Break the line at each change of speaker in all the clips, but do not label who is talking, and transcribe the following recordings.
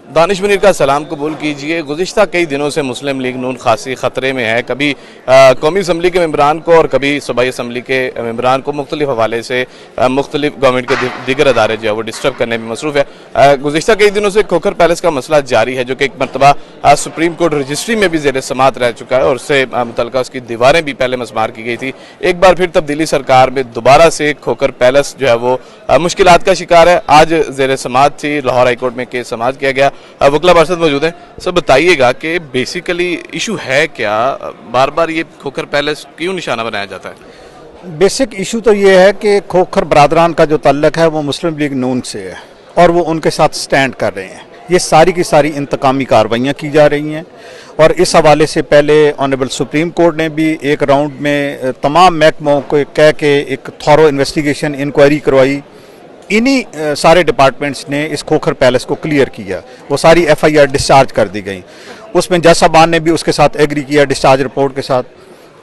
दानिश मुनीर का सलाम कबूल कीजिए। गुज़िश्ता कई दिनों से मुस्लिम लीग नून खासी ख़तरे में है। कभी कौमी असम्बली के मेंबरान को और कभी सूबाई असम्बली के मेंबरान को मुख्तलिफ हवाले से मुख्तलिफ गवर्नमेंट के दीगर अदारे जो है वो डिस्टर्ब करने में मसरूफ़ है। गुज़िश्ता कई दिनों से खोखर पैलेस का मसला जारी है, जो कि एक मरतबा सुप्रीम कोर्ट रजिस्ट्री में भी ज़ेर समात रह चुका है और उससे मुतल्लिक़ा उसकी दीवारें भी पहले मसमार की गई थी। एक बार फिर तब्दीली सरकार में दोबारा से खोखर पैलेस जो है वो मुश्किलात का शिकार है। आज ज़ेर समात थी, लाहौर हाई कोर्ट में केस समात किया गया। वकला बरसत मौजूद हैं। सब बताइएगा कि बेसिकली इशू है क्या, बार बार ये खोखर पैलेस क्यों निशाना बनाया जाता है?
बेसिक इशू तो ये है कि खोखर बरादरान का जो तल्लक है वो मुस्लिम लीग नून से है और वो उनके साथ स्टैंड कर रहे हैं। ये सारी की सारी इंतकामी कार्रवाइयाँ की जा रही हैं और इस हवाले से पहले ऑनरेबल सुप्रीम कोर्ट ने भी एक राउंड में तमाम महकमों को कह के एक थॉरो इन्वेस्टिगेशन इंक्वायरी करवाई। इन्हीं सारे डिपार्टमेंट्स ने इस खोखर पैलेस को क्लियर किया, वो सारी एफआईआर डिस्चार्ज कर दी गई। उसमें जज साहबान ने भी उसके साथ एग्री किया डिस्चार्ज रिपोर्ट के साथ।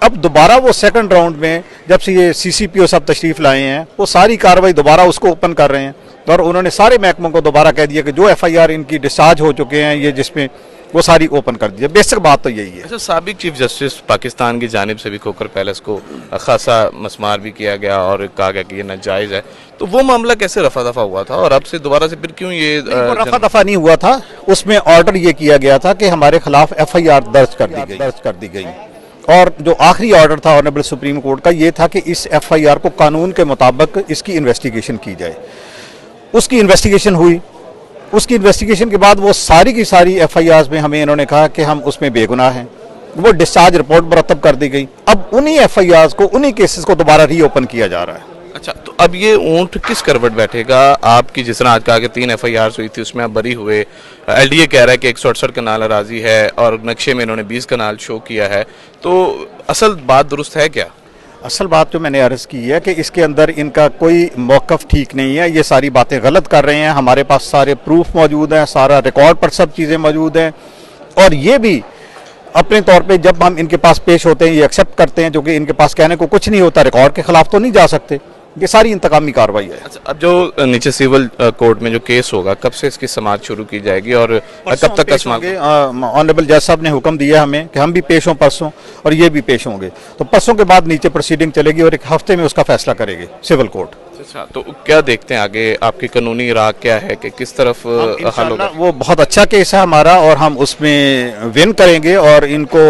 अब दोबारा वो सेकंड राउंड में जब से ये सीसीपीओ सब तशरीफ लाए हैं वो सारी कार्रवाई दोबारा उसको ओपन कर रहे हैं और उन्होंने सारे महकमों को दोबारा कह दिया कि जो एफआईआर इनकी डिस्चार्ज हो चुके हैं ये जिसमें वो सारी ओपन कर दी। बेसिक बात तो यही है।
अच्छा, साबिक चीफ जस्टिस पाकिस्तान की जानिब से भी खोखर पैलेस को खासा मसमार भी किया गया और कहा गया कि ये नाजायज़ है, तो वो मामला कैसे रफा दफा हुआ था और अब से दोबारा से फिर क्यों ये
रफा दफा नहीं हुआ था? उसमें ऑर्डर ये किया गया था कि हमारे खिलाफ एफआईआर दर्ज कर दी गई और जो आखिरी ऑर्डर था ऑनरेबल सुप्रीम कोर्ट का ये था कि इस एफआईआर को कानून के मुताबिक इसकी इन्वेस्टिगेशन की जाए। उसकी इन्वेस्टिगेशन हुई। उसकी इन्वेस्टिगेशन के बाद वो सारी की सारी एफआईआर में हमें इन्होंने कहा कि हम उसमें बेगुनाह हैं। वो डिस्चार्ज रिपोर्ट मुरतब कर दी गई। अब उन्हीं एफआईआर को, उन्हीं केसेस को दोबारा रीओपन किया जा रहा है।
अच्छा, तो अब ये ऊंट किस करवट बैठेगा आपकी? जिस तरह आज कहा कि 3 एफआईआर हुई थी उसमें आप बरी हुए। एलडीए कह रहा है कि 168 कनाल अराजी है और नक्शे में इन्होंने 20 कनाल शो किया है, तो असल बात दुरुस्त है क्या?
असल बात जो मैंने अर्ज़ की है कि इसके अंदर इनका कोई मौक़िफ़ ठीक नहीं है। ये सारी बातें गलत कर रहे हैं। हमारे पास सारे प्रूफ मौजूद हैं, सारा रिकॉर्ड पर सब चीज़ें मौजूद हैं और ये भी अपने तौर पे जब हम इनके पास पेश होते हैं ये एक्सेप्ट करते हैं, जो कि इनके पास कहने को कुछ नहीं होता। रिकॉर्ड के खिलाफ तो नहीं जा सकते। ये सारी इंतकामी कार्रवाई है।
अच्छा, अब जो नीचे सिविल कोर्ट में जो केस होगा, कब से इसकी समाअत शुरू की जाएगी और कब तक का समाअत?
ऑनरेबल जज साहब ने हुक्म दिया हमें कि हम भी पेश हों परसों और ये भी पेश होंगे, तो परसों के बाद नीचे प्रोसीडिंग चलेगी और 1 हफ्ते में उसका फैसला करेगी सिविल कोर्ट।
अच्छा, तो क्या देखते हैं आगे आपकी कानूनी राह क्या है कि किस तरफ हल होगा?
वो बहुत अच्छा केस है हमारा और हम उसमें विन करेंगे और इनको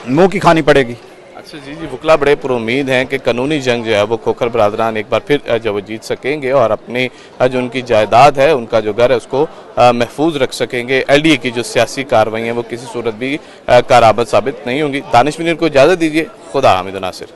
मुंह की खानी पड़ेगी।
अच्छा जी, वकला बड़े पुरुमीद हैं कि कानूनी जंग जो है वो खोखर बरादरान एक बार फिर जो वो जीत सकेंगे और अपनी जो उनकी जायदाद है, उनका जो घर है उसको महफूज रख सकेंगे। एलडीए की जो सियासी कार्रवाई है वो किसी सूरत भी कारआमद साबित नहीं होंगी। दानिश मुनीर को इजाज़त दीजिए। खुदा हामिद नासिर।